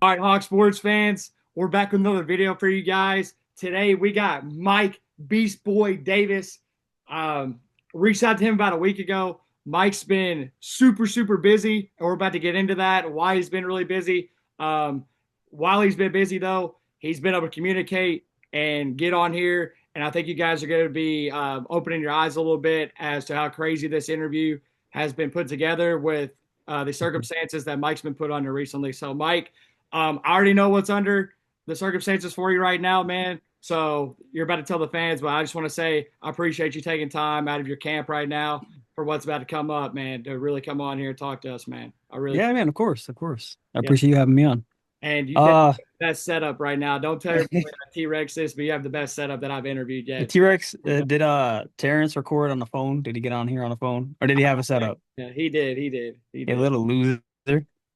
All right, Hawk Sports fans, we're back with another video for you guys. Today we got Mike Beast Boy Davis. Um, Reached out to him about a week ago. Mike's been super busy, and we're about to get into that. Why he's been really busy. Um, while he's been busy though, he's been able to communicate and get on here. And I think you guys are going to be opening your eyes a little bit as to how crazy this interview has been put together with the circumstances that Mike's been put under recently. So, Mike, I already know what's under the circumstances for you right now, man. So you're about to tell the fans, but I just want to say I appreciate you taking time out of your camp right now for what's about to come up, man, to really come on here and talk to us, man. I really, Yeah, man, of course, of course. I yeah. appreciate you having me on. And you got Uh, the best setup right now. Don't tell everybody that T-Rex is, but you have the best setup that I've interviewed yet. T-Rex, did Terrence record on the phone? Did he get on here on the phone? Or did he have a setup? Yeah, he did. He did. He A did. little loser.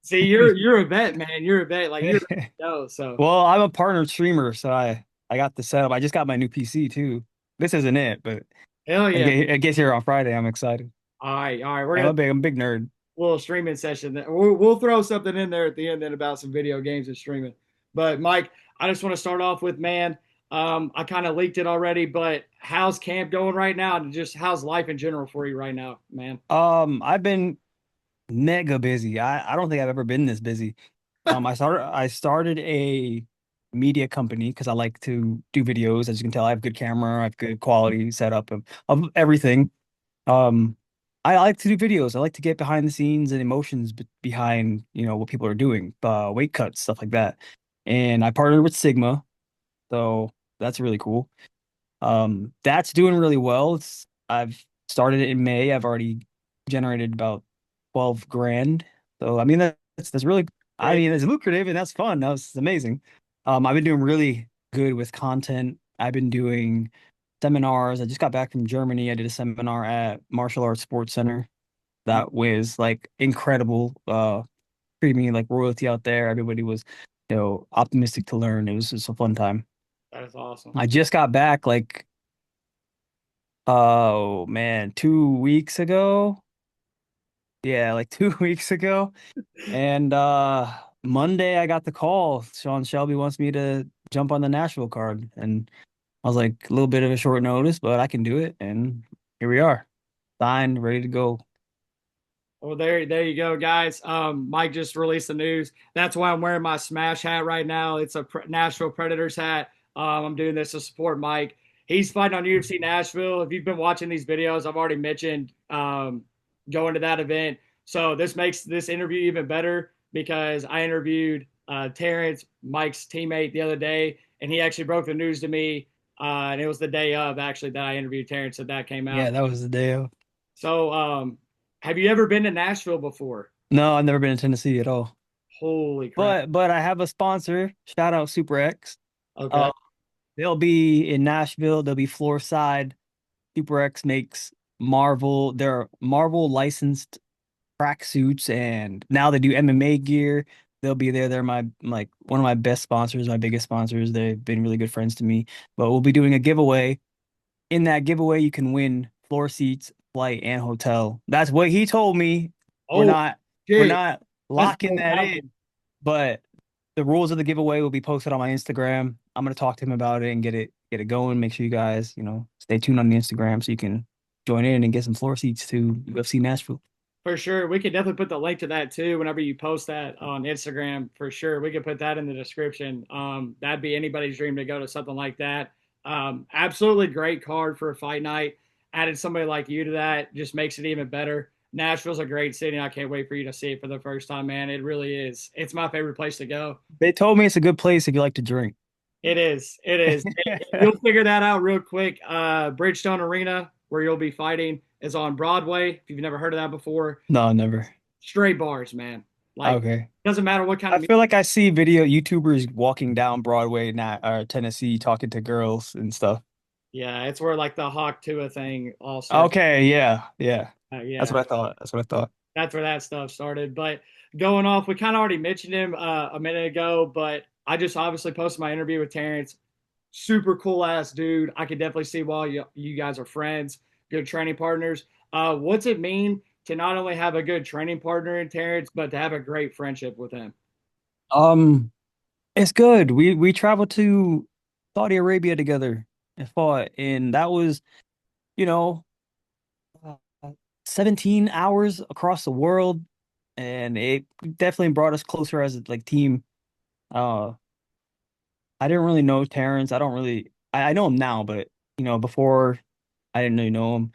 See, you're a vet, man. You're a vet. Like you're no, so Well, I'm a partner streamer, so I got the setup. I just got my new PC too. This isn't it, but hell yeah. it gets here on Friday. I'm excited. All right. We're I'm gonna I'm a big nerd. little streaming session. We'll throw something in there at the end then about some video games and streaming. But Mike, I just want to start off with, man. I kind of leaked it already, but how's camp going right now, and just how's life in general for you right now, man? I've been mega busy. I don't think I've ever been this busy. I started a media company because I like to do videos. As you can tell, I have good camera, I have good quality setup of everything. Um, I like to do videos. I like to get behind the scenes and emotions behind, what people are doing, weight cuts, stuff like that. And I partnered with Sigma, so that's really cool. That's doing really well. I've started it in May. I've already generated about 12 grand. So I mean that's really I Great. mean it's lucrative and that's fun. That's amazing. I've been doing really good with content. I've been doing seminars. I just got back from Germany. I did a seminar at Martial Arts Sports Center. That was like incredible. Treating me like royalty out there. Everybody was, optimistic to learn. It was just a fun time. That is awesome. I just got back like oh man, 2 weeks ago. Yeah, like 2 weeks ago. And Monday I got the call. Sean Shelby wants me to jump on the Nashville card. And I was like a little bit of a short notice, but I can do it. And here we are. Signed, ready to go. Well, there you go, guys. Mike just released the news. That's why I'm wearing my Smash hat right now. It's a Nashville Predators hat. I'm doing this to support Mike. He's fighting on UFC Nashville. If you've been watching these videos, I've already mentioned going to that event. So this makes this interview even better because I interviewed Terrence, Mike's teammate, the other day, and he actually broke the news to me. And it was the day of actually that I interviewed Terrence that came Yeah, out. that was the day of. So, have you ever been to Nashville before? No, I've never been to Tennessee at all. Holy crap. But I have a sponsor. Shout out Super X. Okay. Uh, they'll be in Nashville. They'll be floor side. Super X makes they're Marvel licensed tracksuits, and now they do MMA gear. They'll be there. They're my like one of my best sponsors, my biggest sponsors. They've been really good friends to me. But we'll be doing a giveaway. In that giveaway, you can win floor seats, flight, and hotel. That's what he told me. We're Oh, not we're shit. not That's locking so that in, powerful. but the rules of the giveaway will be posted on my Instagram. I'm gonna talk to him about it and get it going. Make sure you guys, stay tuned on the Instagram so you can join in and get some floor seats to UFC Nashville. For sure. We could definitely put the link to that too whenever you post that on Instagram. For sure. We could put that in the description. That'd be anybody's dream to go to something like that. Absolutely great card for a fight night. Added somebody like you to that just makes it even better. Nashville's a great city. I can't wait for you to see it for the first time, man. It really is. It's my favorite place to go. They told me it's a good place if you like to drink. It is. It is. You'll figure that out real quick. Bridgestone Arena, where you'll be fighting, is on Broadway. If you've never heard of that before, No, never. straight bars, man. Like, Okay. doesn't matter what kind I of music. feel like I see video YouTubers walking down Broadway, not Tennessee, talking to girls and stuff. Yeah, it's where like the Hawk Tua thing all starts. Okay, yeah, yeah. That's Yeah, what I thought. That's what I thought. that's where that stuff started. But going off, we kind of already mentioned him a minute ago, but I just obviously posted my interview with Terrence. Super cool ass dude. I could definitely see why you guys are friends, good training partners. What's it mean to not only have a good training partner in Terrence, but to have a great friendship with him? It's good. We traveled to Saudi Arabia together and fought, and that was, you know, uh, 17 hours across the world, and it definitely brought us closer as a like team. Uh, I didn't really know Terrence. I don't really I know him now, but before I didn't really know him.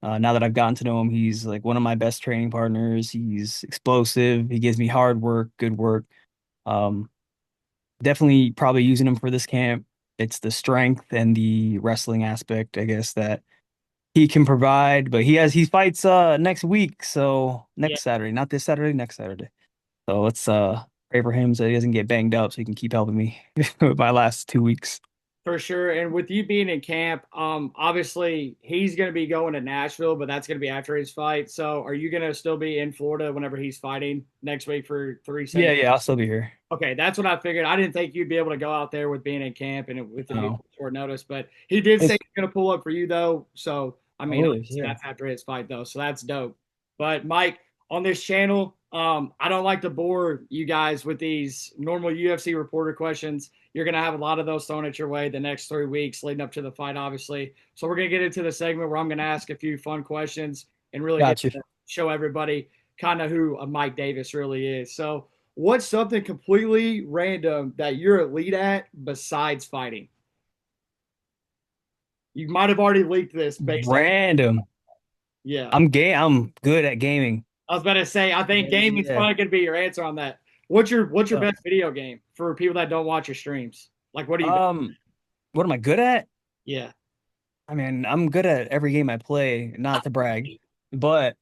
Now that I've gotten to know him, he's like one of my best training partners. He's explosive. He gives me hard work, good work. Um, Definitely probably using him for this camp. It's the strength and the wrestling aspect, I guess, that he can provide. But he fights next week, so Yeah, next Saturday, not this Saturday, next Saturday. So let's pray for him so he doesn't get banged up so he can keep helping me with my last 2 weeks. for sure. And with you being in camp, obviously he's going to be going to Nashville, but that's going to be after his fight. So are you going to still be in Florida whenever he's fighting next week for Yeah, 370? yeah, I'll still be here. Okay, that's what I figured. I didn't think you'd be able to go out there with being in camp and with it being No. short notice, but he did say It's he's going to pull up for you though. So I I mean, wish, obviously yeah. that's after his fight though, so that's dope. But Mike, on this channel, I don't like to bore you guys with these normal UFC reporter questions. You're going to have a lot of those thrown at your way the next 3 weeks leading up to the fight, obviously. So we're going to get into the segment where I'm going to ask a few fun questions and really get Got you. to show everybody kind of who Mike Davis really is. So what's something completely random that you're elite at besides fighting? You might have already leaked this based on, Random. yeah. I'm good at gaming. I was about to say, I think Yeah, gaming's yeah. probably going to be your answer on that. What's your Uh, best video game for people that don't watch your streams? Like, what are you? Um, what am I good at? Yeah. I mean, I'm good at every game I play, not to brag, but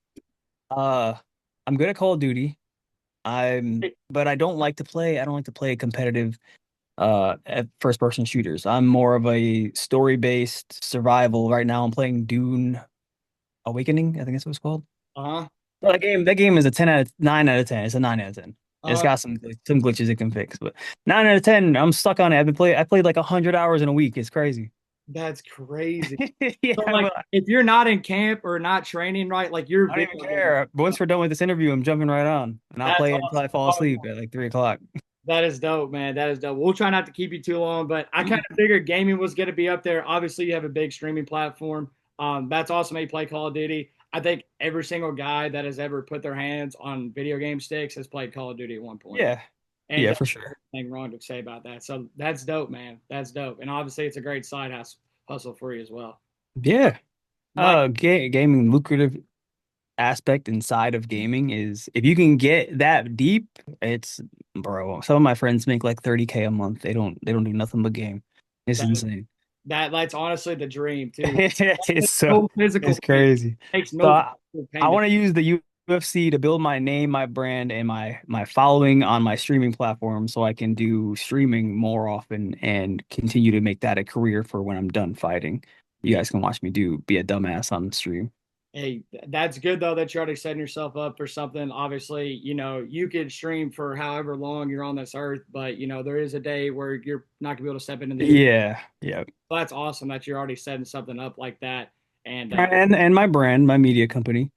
uh I'm good at Call of Duty. But I don't like to play competitive at first person shooters. I'm more of a story-based survival. Right now I'm playing Dune Awakening, I think that's what it's called. Uh huh. Well, that game is a 9 out of 10. It's a 9 out of 10. It's Uh, got some glitches it can fix, but 9 out of 10, I'm stuck on it. I played like 100 hours in a week. It's crazy. that's crazy. Yeah, So, like, if you're not in camp or not training right, like your I don't video even game, care. Once we're done with this interview, I'm jumping right on, and I'll that's play it until I fall awesome. asleep at like 3 o'clock. That is dope, man. That is dope. We'll try not to keep you too long, but I kind of figured gaming was going to be up there. Obviously, you have a big streaming platform. That's awesome. How you play Call of Duty. I think every single guy that has ever put their hands on video game sticks has played Call of Duty at one point. Yeah, And yeah, don't for have sure. anything wrong to say about that. So that's dope, man. That's dope. And obviously, it's a great side hustle for you as well. Yeah. Mike, Gaming lucrative aspect inside of gaming is if you can get that deep, it's bro. Some of my friends make like 30K a month. They don't do nothing but game. It's that, insane. that's honestly the dream too. It's It's so no physical it's pain. crazy. It takes So no physical I pain to. want to use the UFC to build my name, my brand, and my following on my streaming platform so I can do streaming more often and continue to make that a career for when I'm done fighting. You Yeah. guys can watch me be a dumbass on the stream. Hey, that's good though that you're already setting yourself up for something. Obviously, you could stream for however long you're on this earth, but there is a day where you're not gonna be able to step into the. Yeah, yeah. So that's awesome that you're already setting something up like that. And And my brand, my media company.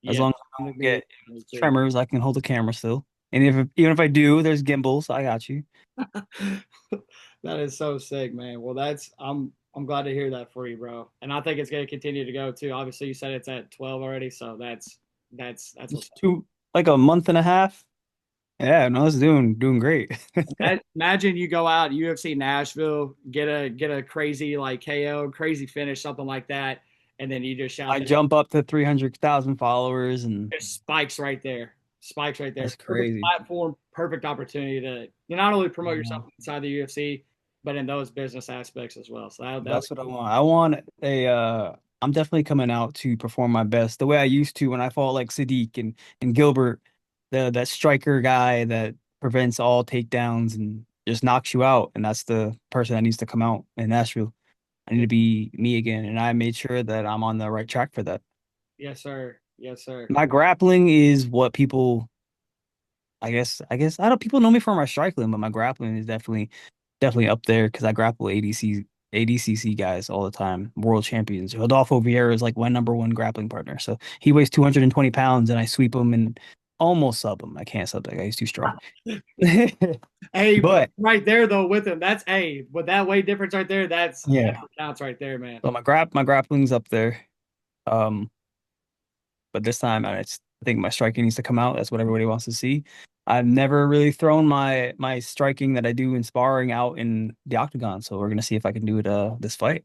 As yeah, long as I I'm don't media get too. tremors, I can hold the camera still. And even if I do, there's gimbals. I got you. That is so sick, man. Well, I'm glad to hear that for you, bro. And I think it's gonna continue to go too. Obviously, you said it's at 12 already, so that's what's Just like a month and a half. Yeah, no, it's doing great. Imagine you go out UFC Nashville, get a crazy like KO, crazy finish, something like that, and then you just shout I that jump up to 300,000 followers, and just spikes right there. Spikes right there. that's Perfect crazy. platform, perfect opportunity to not only promote yourself Mhm. inside the UFC, but in those business aspects as well. So that'll That's what I want. I want I'm definitely coming out to perform my best the way I used to when I fought like Sadiq and Gilbert, that striker guy that prevents all takedowns and just knocks you out. And that's the person that needs to come out in Nashville. I need to be me again. And I made sure that I'm on the right track for that. yes, sir. Yes, sir. My grappling is what people I guess I don't people know me for my striking, but my grappling is definitely up there because I grapple ADCC guys all the time, world champions. Rodolfo Vieira is like my number one grappling partner. So he weighs 220 pounds and I sweep him in almost sub him. I can't sub that guy. He's too strong. Hey, but But right there though with him, that's with that weight difference right there, that's yeah, what counts right there, man. so my grappling's up there. Um, but this time I think my striking needs to come out. That's what everybody wants to see. I've never really thrown my striking that I do in sparring out in the octagon, so we're gonna see if I can do it this fight.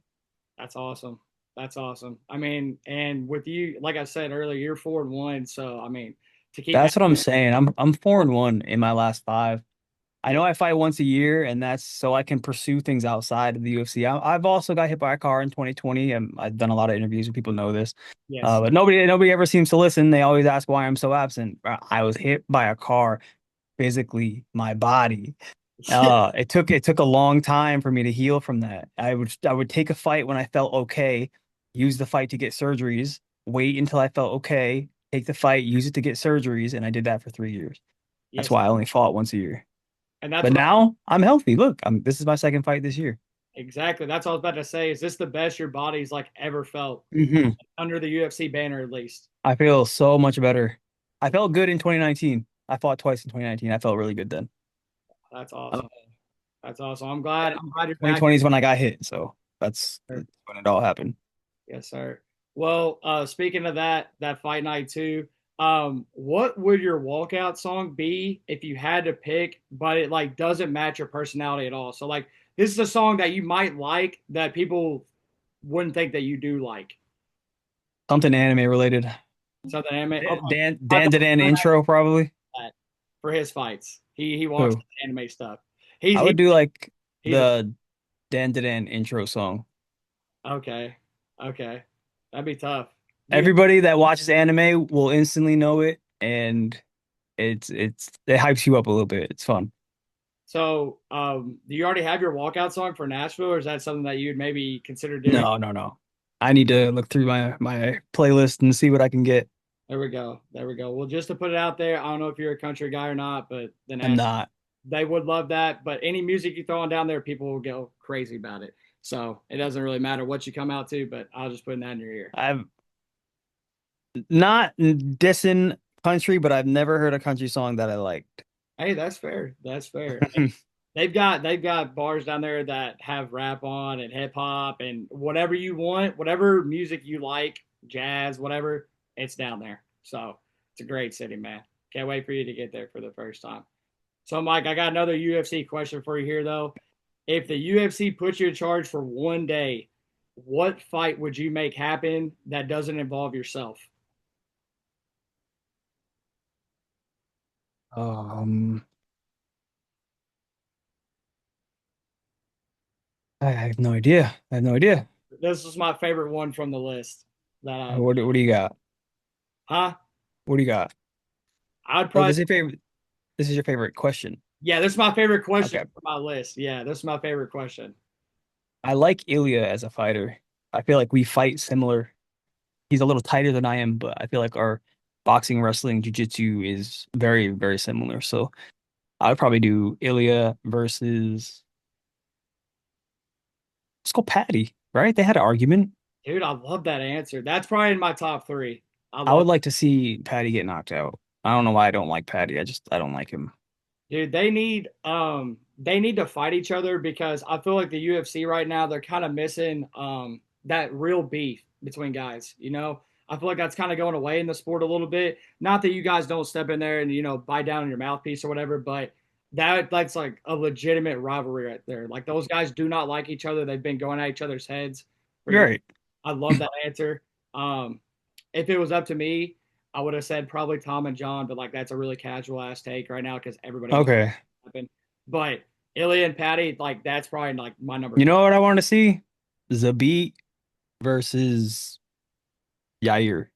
That's awesome. That's awesome. I mean, and with you, like I said earlier, you're 4-1. So I mean, to keep That's what I'm saying. I'm 4-1 in my last five. I know I fight once a year, and that's so I can pursue things outside of the UFC. Have also got hit by a car in 2020, and I've done a lot of interviews and people know this. yes. But nobody ever seems to listen. They always ask why I'm so absent. I was hit by a car, physically, my body. It took a long time for me to heal from that. I would take a fight when I felt okay, use the fight to get surgeries, wait until I felt okay, take the fight, use it to get surgeries, and I did that for 3 years. That's Yes. why I only fought once a year. And that's But what now I'm healthy. Look, this is my second fight this year. exactly. That's what I was about to say. Is this the best your body's like ever felt hmm under the UFC banner at least? I feel so much better. I felt good in 2019. I fought twice in 2019. I felt really good then. That's Uh, awesome. That's awesome. I'm glad you're back. 2020 is when I got hit, so that's when it all happened. Yes, sir. Well, speaking of that fight night too, what would your walkout song be if you had to pick, but it like doesn't match your personality at all? So like this is a song that you might like that people wouldn't think that you do like. Something anime related. Something anime. Okay. Dan did an intro probably. That for his fights. He watched Who? anime stuff. I He would do like he's a the Dan Didan intro song. okay. Okay. That'd be tough. You Everybody that watches anime will instantly know it, and it hypes you up a little bit. It's fun. so do you already have your walkout song for Nashville, or is that something that you'd maybe consider doing? No, no, no. I need to look through my playlist and see what I can get. There we go. There we go. Well, just to put it out there, I don't know if you're a country guy or not, but the I'm Nash not. they would love that. But any music you throw on down there, people will go crazy about it. So it doesn't really matter what you come out to, but I'll just put that in your ear. I've not dissing country, but I've never heard a country song that I liked. Hey, that's fair. That's fair. They've got bars down there that have rap on and hip hop and whatever you want, whatever music you like, jazz, whatever, it's down there. So it's a great city, man. Can't wait for you to get there for the first time. So, Mike, I got another UFC question for you here, though. If the UFC puts you in charge for one day, what fight would you make happen that doesn't involve yourself? Um, I have no idea. I have no idea. This is my favorite one from the list. That What do you got? huh? What do you got? I'd Oh, probably, this is your favorite question. yeah, this is my favorite question Okay. for my list. Yeah, this is my favorite question. I like Ilya as a fighter. I feel like we fight similar. He's a little tighter than I am, but I feel like our boxing, wrestling, jiu-jitsu is very, very similar. So I would probably do Ilya versus let's go Patty, right? They had an argument. Dude, I love that answer. That's probably in my top three. I I love, would like to see Patty get knocked out. I don't know why I don't like Patty. I don't like him. dude, they need to fight each other because I feel like the UFC right now, they're kind of missing that real beef between guys, you know? I feel like that's kind of going away in the sport a little bit. Not that you guys don't step in there and, bite down on your mouthpiece or whatever, but that's like a legitimate rivalry right there. Like those guys do not like each other. They've been going at each other's heads for You're years. right. I love that answer. Um, if it was up to me, I would have said probably Tom and John, but like that's a really casual ass take right now because everybody knows Okay. what happened. But Ilya and Patty, like that's probably like my number You three. know what I want to see? Zabit versus Yair.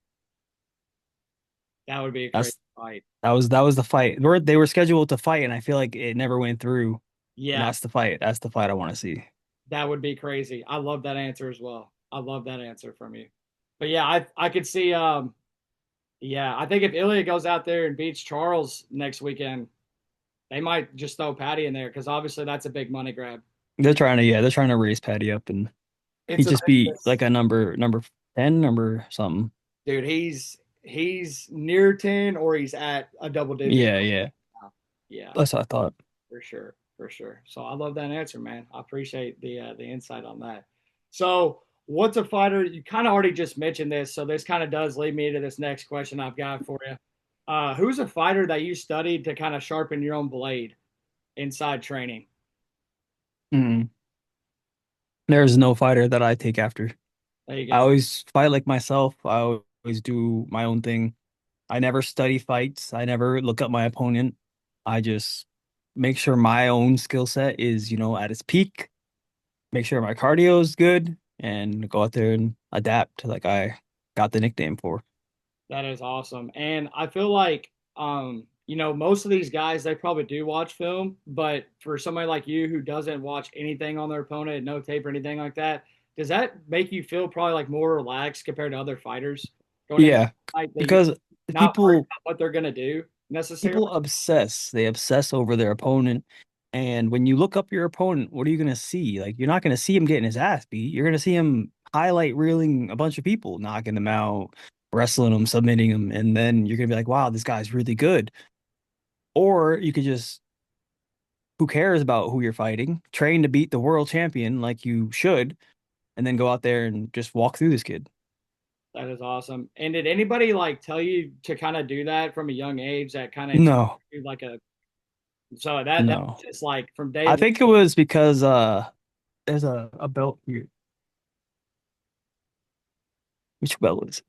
That would be a crazy That's fight. that was the fight. They were scheduled to fight, and I feel like it never went through. And Yeah, that's the fight. That's the fight I want to see. that would be crazy. I love that answer as well. I love that answer from you. But yeah, I could see yeah, I think if Ilya goes out there and beats Charles next weekend, they might just throw Patty in there because obviously that's a big money grab. They're trying to raise Patty up, and he It's a just beat like a number 10, number something. dude, he's near 10 or he's at a double digit. Yeah, yeah. Yeah, That's what I thought. for sure, for sure. So I love that answer, man. I appreciate the insight on that. So what's a fighter? You kind of already just mentioned this, so this kind of does lead me to this next question I've got for you. Who's a fighter that you studied to kind of sharpen your own blade inside training? Mm. There's no fighter that I take after. There you I go. always fight like myself. I always do my own thing. I never study fights. I never look up my opponent. I just make sure my own skill set is, at its peak. Make sure my cardio is good and go out there and adapt like I got the nickname for. That is awesome. And I feel like most of these guys they probably do watch film, but for somebody like you who doesn't watch anything on their opponent, no tape or anything like that, does that make you feel probably like more relaxed compared to other fighters going into Yeah, the fight that you're because not worried people about what they're gonna do necessarily? people obsess. They obsess over their opponent. And when you look up your opponent, what are you going to see? Like, you're not going to see him getting his ass beat. You're going to see him highlight reeling a bunch of people, knocking them out, wrestling them, submitting them. And then you're going to be like, wow, this guy's really good. Or you could just, who cares about who you're fighting? Train to beat the world champion like you should, and then go out there and just walk through this kid. That is awesome. And did anybody like tell you to kind of do that from a young age that kind of No, like a so that no. just like from day I one. think it was because there's a belt here. Which belt is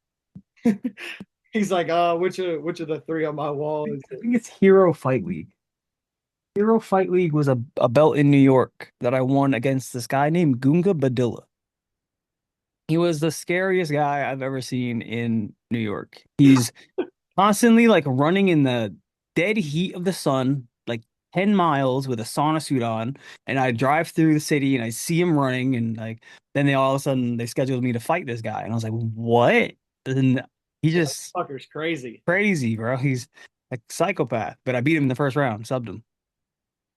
He's like, which of the three on my wall it? is I it? think it's Hero Fight League. Hero Fight League was a belt in New York that I won against this guy named Gunga Badilla. He was the scariest guy I've ever seen in New York. He's constantly like running in the dead heat of the sun, like 10 miles with a sauna suit on. And I drive through the city and I see him running. And like, then they all of a sudden they scheduled me to fight this guy. And I was like, what? And he Yeah, just fucker's crazy. crazy, bro. He's like psychopath. But I beat him in the first round, subbed him.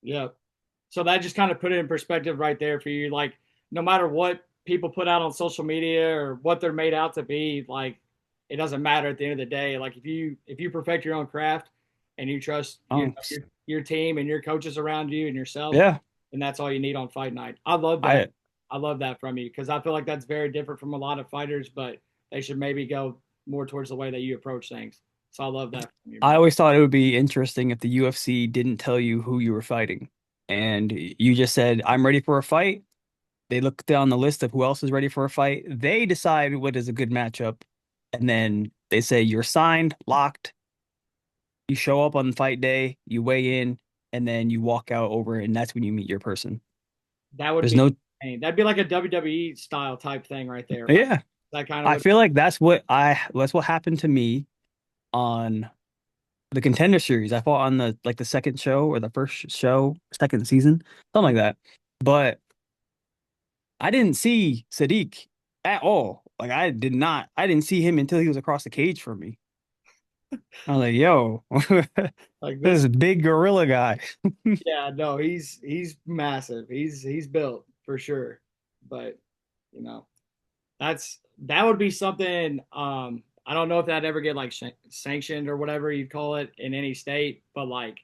Yeah. So that just kind of put it in perspective right there for you. Like, no matter what people put out on social media or what they're made out to be, like, it doesn't matter at the end of the day. Like, if you perfect your own craft and you trust Oh, your team and your coaches around you and yourself, yeah. and that's all you need on fight night. I love that. I I love that from you because I feel like that's very different from a lot of fighters, but they should maybe go more towards the way that you approach things. So I love that from you, I man. always thought it would be interesting if the UFC didn't tell you who you were fighting and you just said, I'm ready for a fight. They look down the list of who else is ready for a fight. They decide what is a good matchup. And then they say you're signed, locked. You show up on fight day, you weigh in, and then you walk out over, and that's when you meet your person. That would There's be no, insane. That'd be like a WWE style type thing right there, right? yeah. That kind of I would. feel like that's what happened to me on the Contender Series. I fought on the second show or the first show, second season, something like that. But I didn't see Sadiq at all. Like I didn't see him until he was across the cage from me. I was like, yo, Like this. this big gorilla guy. Yeah, no, he's massive. He's built for sure. But you know, that would be something. I don't know if that ever get like sanctioned or whatever you call it in any state, but like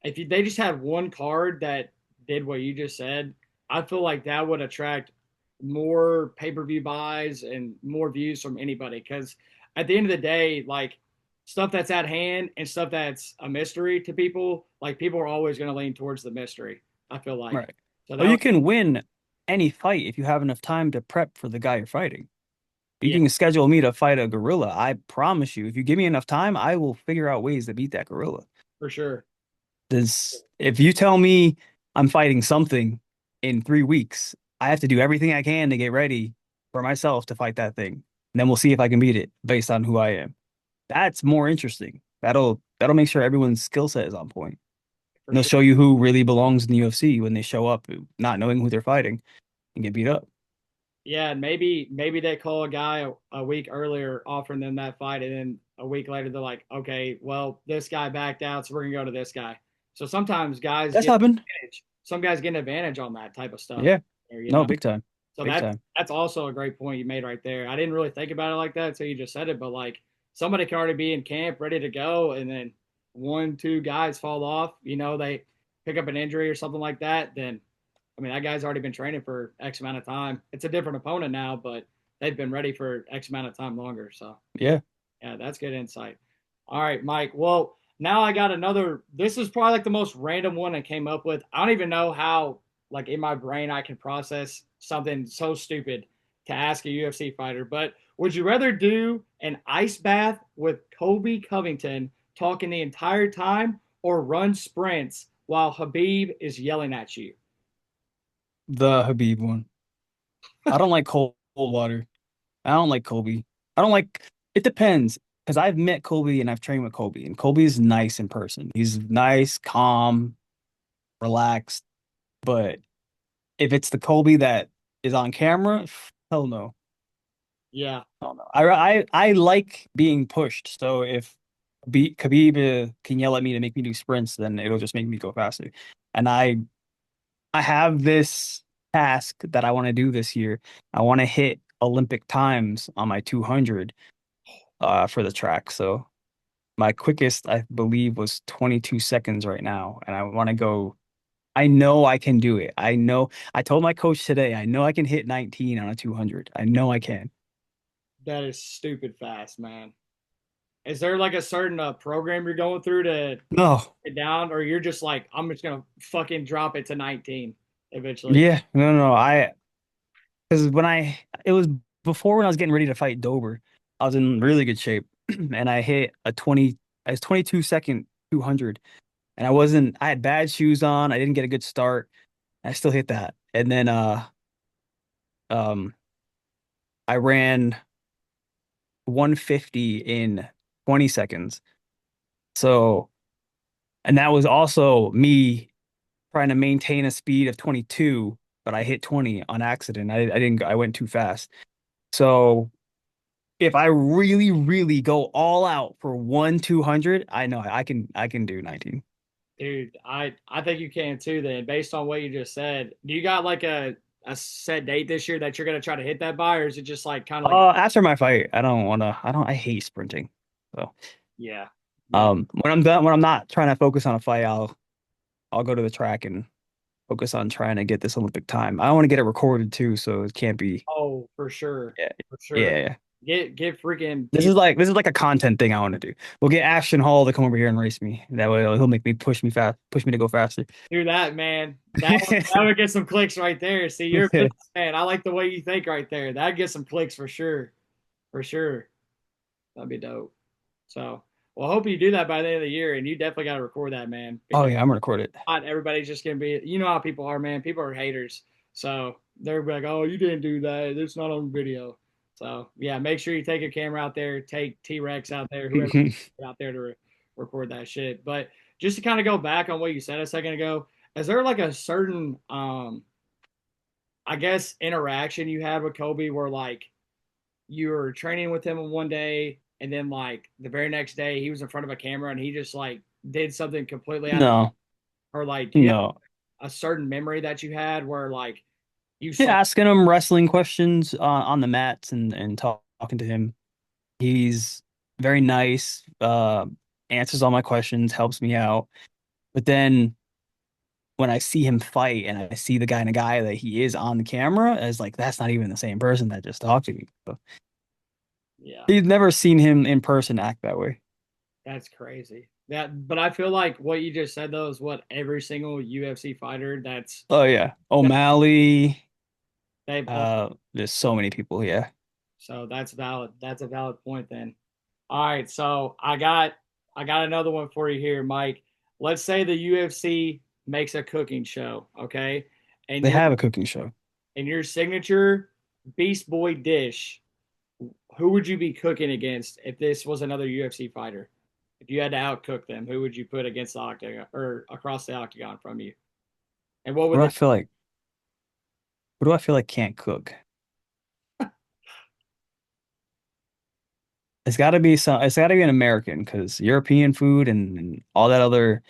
if they just had one card that did what you just said, I feel like that would attract more pay-per-view buys and more views from anybody. Because at the end of the day, like stuff that's at hand and stuff that's a mystery to people, like people are always going to lean towards the mystery. I feel like Right. so Well, that you would, can win any fight if you have enough time to prep for the guy you're fighting. You yeah, can schedule me to fight a gorilla. I promise you, if you give me enough time, I will figure out ways to beat that gorilla. for sure. This, if you tell me I'm fighting something in 3 weeks, I have to do everything I can to get ready for myself to fight that thing. And then we'll see if I can beat it based on who I am. That's more interesting. That'll make sure everyone's skill set is on point. For And they'll sure. show you who really belongs in the UFC when they show up, not knowing who they're fighting and get beat up. Yeah, and maybe they call a guy a week earlier offering them that fight, and then a week later they're like, okay, well this guy backed out, so we're gonna go to this guy. So sometimes guys That's get happened. advantage. Some guys get an advantage on that type of stuff. Yeah. You No, know. big time. So Big time. that's also a great point you made right there. I didn't really think about it like that until you just said it, but like somebody can already be in camp ready to go, and then one, two guys fall off, they pick up an injury or something like that, then I mean that guy's already been training for X amount of time. It's a different opponent now, but they've been ready for X amount of time longer. So Yeah. yeah, that's good insight. All right, Mike. Well, now I got another. This is probably like the most random one I came up with. I don't even know how, like in my brain, I can process something so stupid to ask a UFC fighter. But would you rather do an ice bath with Kobe Covington talking the entire time, or run sprints while Habib is yelling at you? The Habib one. I don't like cold water. I don't like Kobe. I don't like it depends because I've met Kobe and I've trained with Kobe and Kobe's nice in person. He's nice, calm, relaxed. But if it's the Kobe that is on camera, hell no. Yeah, Hell no. I like being pushed. So if Khabib can yell at me to make me do sprints, then it'll just make me go faster. And I have this task that I want to do this year. I want to hit Olympic times on my 200 for the track. So my quickest, I believe, was 22 seconds right now. And I want to go. I know I can do it. I know. I told my coach today, I know I can hit 19 on a 200. I know I can. that is stupid fast, man. Is there like a certain program you're going through to No. it down, or you're just like, I'm just gonna fucking drop it to 19 eventually? Yeah. No. Because it was before when I was getting ready to fight Dober, I was in really good shape and I hit I was 22 second 200 and I had bad shoes on. I didn't get a good start. I still hit that. And then, um, I ran 150 in 20 seconds. So, and that was also me trying to maintain a speed of 22, but I hit 20 on accident. I didn't, I went too fast. So if I really, really go all out for 200, I know I can do 19. Dude, I think you can too. Then, based on what you just said, do you got like a set date this year that you're gonna try to hit that by, or is it just like kind of like, After my fight, I hate sprinting. So, yeah, yeah, when I'm done, when I'm not trying to focus on a fight, I'll go to the track and focus on trying to get this Olympic time. I want to get it recorded too, so it can't be. oh, for sure, Yeah, for sure. yeah. Get freaking This is like a content thing I want to do. We'll get Ashton Hall to come over here and race me. That way he'll make me push me to go faster. do that, man. That would get some clicks right there. See, you're a businessman. I like the way you think right there. That'd get some clicks for sure, for sure. That'd be dope. So, well, I hope you do that by the end of the year, and you definitely got to record that, man, Oh because yeah, I'm gonna record it. not everybody's just gonna be. You know how people are, man. People are haters, so they're like, "Oh, you didn't do that. It's not on video." So yeah, make sure you take your camera out there, take T Rex out there, whoever out there to record that shit. But just to kind of go back on what you said a second ago, is there like a certain, I guess, interaction you had with Kobe where like you were training with him one day, and then like the very next day he was in front of a camera and he just like did something completely out of, No, or like do you have no. a certain memory that you had where like you Yeah, saw, asking him wrestling questions on the mats and talking to him. He's very nice, answers all my questions, helps me out. But then when I see him fight and I see the guy and a guy that he is on the camera, it's like that's not even the same person that just talked to me. So, yeah, he's never seen him in person act that way. that's crazy. That, but I feel like what you just said though is what every single UFC fighter Oh yeah, that O'Malley. they both, There's so many people. Yeah, so that's valid. That's a valid point then. All right, so I got another one for you here, Mike. Let's say the UFC makes a cooking show, okay? And they your have a cooking show. signature Beast Boy dish, who would you be cooking against if this was another UFC fighter? If you had to outcook them, who would you put against the octagon or across the octagon from you? And what What would do the I feel like? What do I feel like can't cook? It's got to be an American because European food and all that other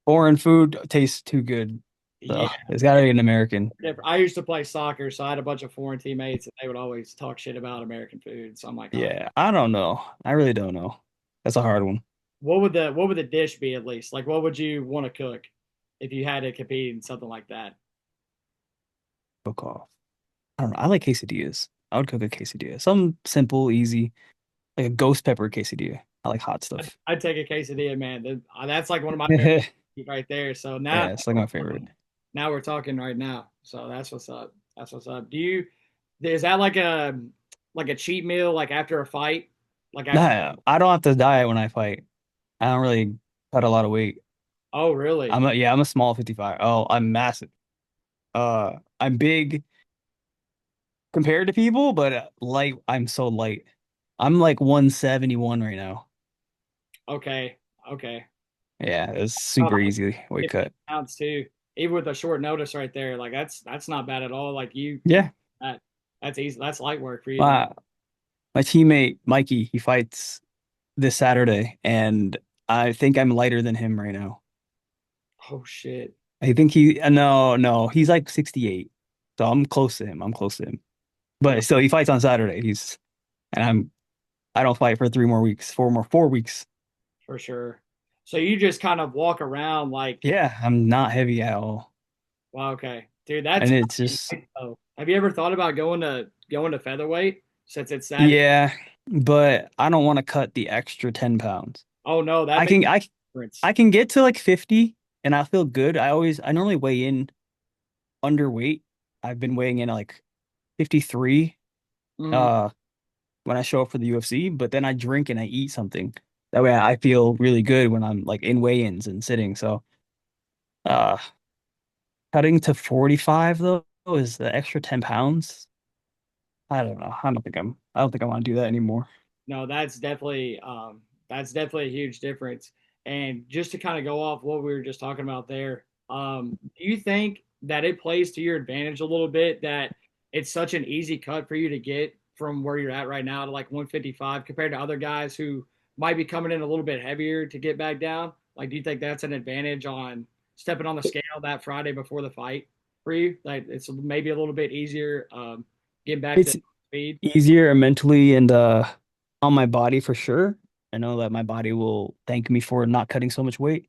foreign food tastes too good. Yeah, So it's got to be an American. I used to play soccer, so I had a bunch of foreign teammates, and they would always talk shit about American food. So I'm like, oh, Yeah, I don't know. I really don't know. That's a hard one. what would the dish be at least? Like, what would you want to cook if you had to compete in something like that? Book off. I don't know. I like quesadillas. I would cook a quesadilla. Some simple, easy, like a ghost pepper quesadilla. I like hot stuff. I'd take a quesadilla, man. That's like one of my favorites Yeah, right there. So now, it's like my favorite. now we're talking right now. So that's what's up. That's what's up. Do you? Is that like a cheat meal, like after a fight, like after? Nah, I don't have to diet when I fight. I don't really cut a lot of weight. Oh, really? I'm a small 55. Oh, I'm massive. I'm big compared to people, but light. I'm so light. I'm like 171 right now. Okay, okay. Yeah, it's About super easy weight 15 cut. pounds too. Even with a short notice right there, like that's not bad at all. Like you Yeah, that that's easy. That's light work for you to. my my teammate Mikey, he fights this Saturday, and I think I'm lighter than him right now. Oh shit. I think no, he's like 68. So I'm close to him. I'm close to him. Yeah, But still, he fights on Saturday. And I don't fight for 3 more weeks, 4 weeks. for sure. So you just kind of walk around like, Yeah, I'm not heavy at all. wow, okay, dude, And that's it's fucking just, nice, though. Have you ever thought about going to featherweight since it's that? yeah, but I don't want to cut the extra 10 pounds. Oh no, that I makes can, a I, difference I can get to like 50 and I feel good. I normally weigh in underweight. I've been weighing in like 53, Mhm. uh, when I show up for the UFC, but then I drink and I eat something. That way I feel really good when I'm like in weigh-ins and sitting. So, uh, cutting to 45 though is the extra 10 pounds. I don't know. I don't think I want to do that anymore. No, that's definitely a huge difference. And just to kind of go off what we were just talking about there, do you think that it plays to your advantage a little bit that it's such an easy cut for you to get from where you're at right now to like 155 compared to other guys who might be coming in a little bit heavier to get back down? Like, do you think that's an advantage on stepping on the scale that Friday before the fight for you? Like, it's maybe a little bit easier getting back to It's speed. easier mentally and on my body for sure. I know that my body will thank me for not cutting so much weight,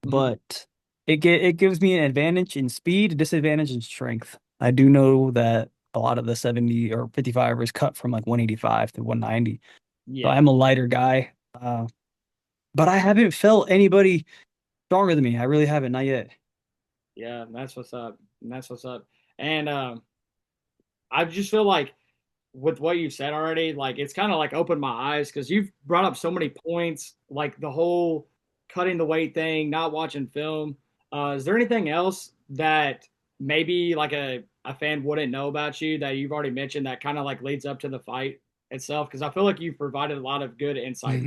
Mhm. but it gives me an advantage in speed, a disadvantage in strength. I do know that a lot of the 70 or 55ers cut from like 185 to 190. So Yeah. I'm a lighter guy. But I haven't felt anybody stronger than me. I really haven't, not yet. Yeah, that's what's up. And that's what's up. And I just feel like with what you said already, like it's kind of like opened my eyes because you've brought up so many points, like the whole cutting the weight thing, not watching film. Is there anything else that maybe like a fan wouldn't know about you that you've already mentioned that kind of like leads up to the fight itself? Because I feel like you've provided a lot of good insight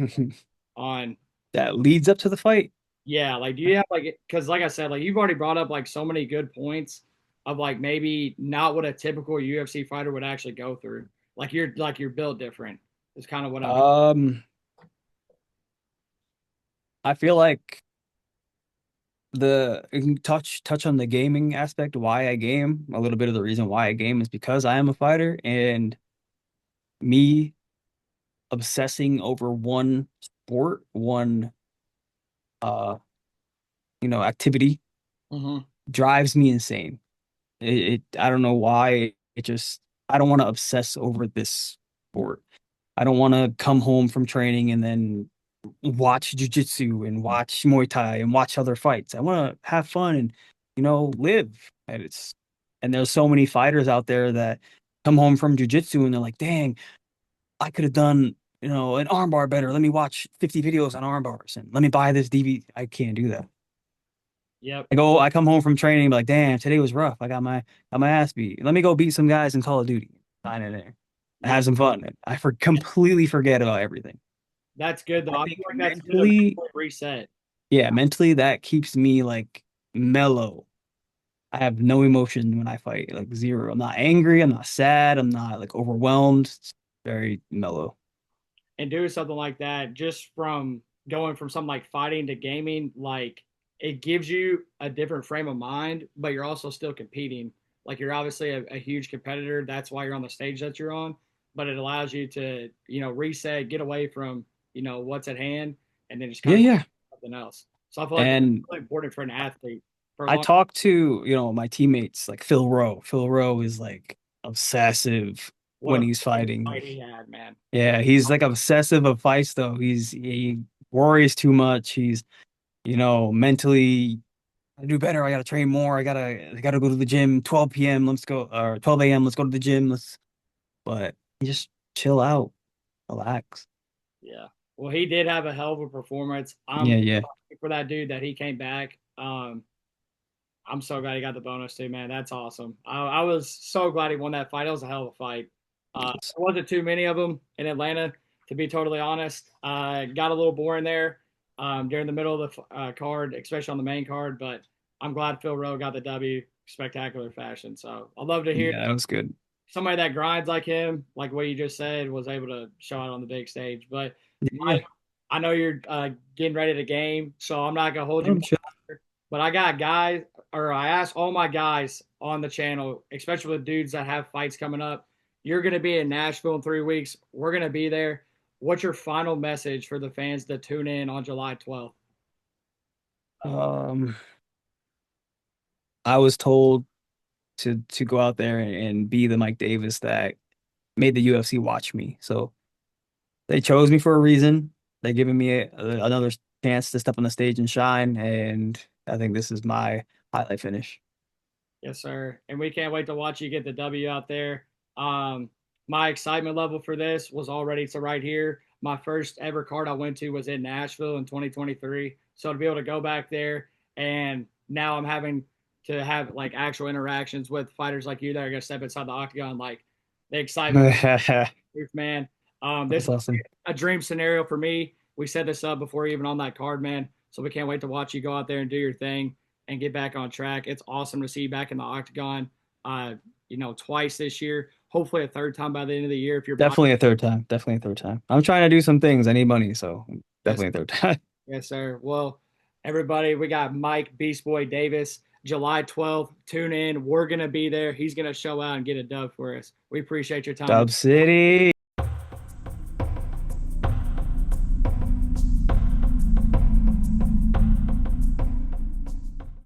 on That leads up to the fight. yeah, like do you have like because like I said, like you've already brought up like so many good points of like maybe not what a typical UFC fighter would actually go through. Like you're built different is kind of what I'm Um, I feel like the you can touch on the gaming aspect, why I game. A little bit of the reason why I game is because I am a fighter, and me obsessing over one sport, one uh, activity hmm drives me insane. I don't know why. It just I don't want to obsess over this sport. I don't want to come home from training and then watch jujitsu and watch Muay Thai and watch other fights. I want to have fun and live. And there's so many fighters out there that come home from jujitsu and they're like, "Dang, I could have done an armbar better. Let me watch 50 videos on arm bars and let me buy this DVD." I can't do that. Yep. I come home from training and be like, "Damn, today was rough. I got my ass beat. Let me go beat some guys in Call of Duty. Sign in there, Yeah. have some fun." Completely forget about everything. That's good though. I I think feel like that's good to mentally, reset. yeah, mentally that keeps me like mellow. I have no emotion when I fight, like zero. I'm not angry. I'm not sad. I'm not like overwhelmed. It's very mellow. And doing something like that just from going from something like fighting to gaming, like it gives you a different frame of mind, but you're also still competing. Like you're obviously a huge competitor. That's why you're on the stage that you're on. But it allows you to, reset, get away from, what's at hand, and then just Yeah, kind of yeah. something else. So I feel like it's And really important for an athlete for a I long. talked to, my teammates like Phil Rowe. Phil Rowe is like obsessive What when a he's fighting. fight he had, man. Yeah, he's like obsessive of fights though. He worries too much. He's, mentally I do better. I gotta train more. I gotta go to the gym 12 p.m. Let's go or 12 a.m. Let's go to the gym. But just chill out, relax. Yeah. Well, he did have a hell of a performance. Yeah, I'm yeah. for that dude that he came back. I'm so glad he got the bonus too, man. That's awesome. I was so glad he won that fight. It was a hell of a fight. There wasn't too many of them in Atlanta, to be totally honest. Got a little boring there during the middle of the card, especially on the main card. But I'm glad Phil Rowe got the W, spectacular fashion. So I love to hear Yeah, that was good. somebody that grinds like him, like what you just said, was able to show out on the big stage. But Yeah. I know you're getting ready to game, so I'm not gonna hold you I'm much chill. longer. But I got guys, or I asked all my guys on the channel, especially with dudes that have fights coming up. You're gonna be in Nashville in 3 weeks. We're gonna be there. What's your final message for the fans to tune in on July 12th? Um, I was told to go out there and be the Mike Davis that made the UFC watch me. So they chose me for a reason. They're giving me another chance to step on the stage and shine, and I think this is my highlight finish. Yes, sir. And we can't wait to watch you get the W out there. Um, my excitement level for this was already to right here. My first ever card I went to was in Nashville in 2023. So to be able to go back there and now I'm having to have like actual interactions with fighters like you that are going to step inside the octagon, like the excitement, That's man. This is awesome. a dream scenario for me. We set this up before even on that card, man. So we can't wait to watch you go out there and do your thing and get back on track. It's awesome to see you back in the octagon. Twice this year. Hopefully a third time by the end of the year if you're buying. Definitely a third time. Definitely a third time. I'm trying to do some things. I need money, so Yes, definitely a third time. yes, sir. Well, everybody, we got Mike Beast Boy Davis, July 12th. Tune in. We're gonna be there. He's gonna show out and get a dub for us. We appreciate your time. Dub City.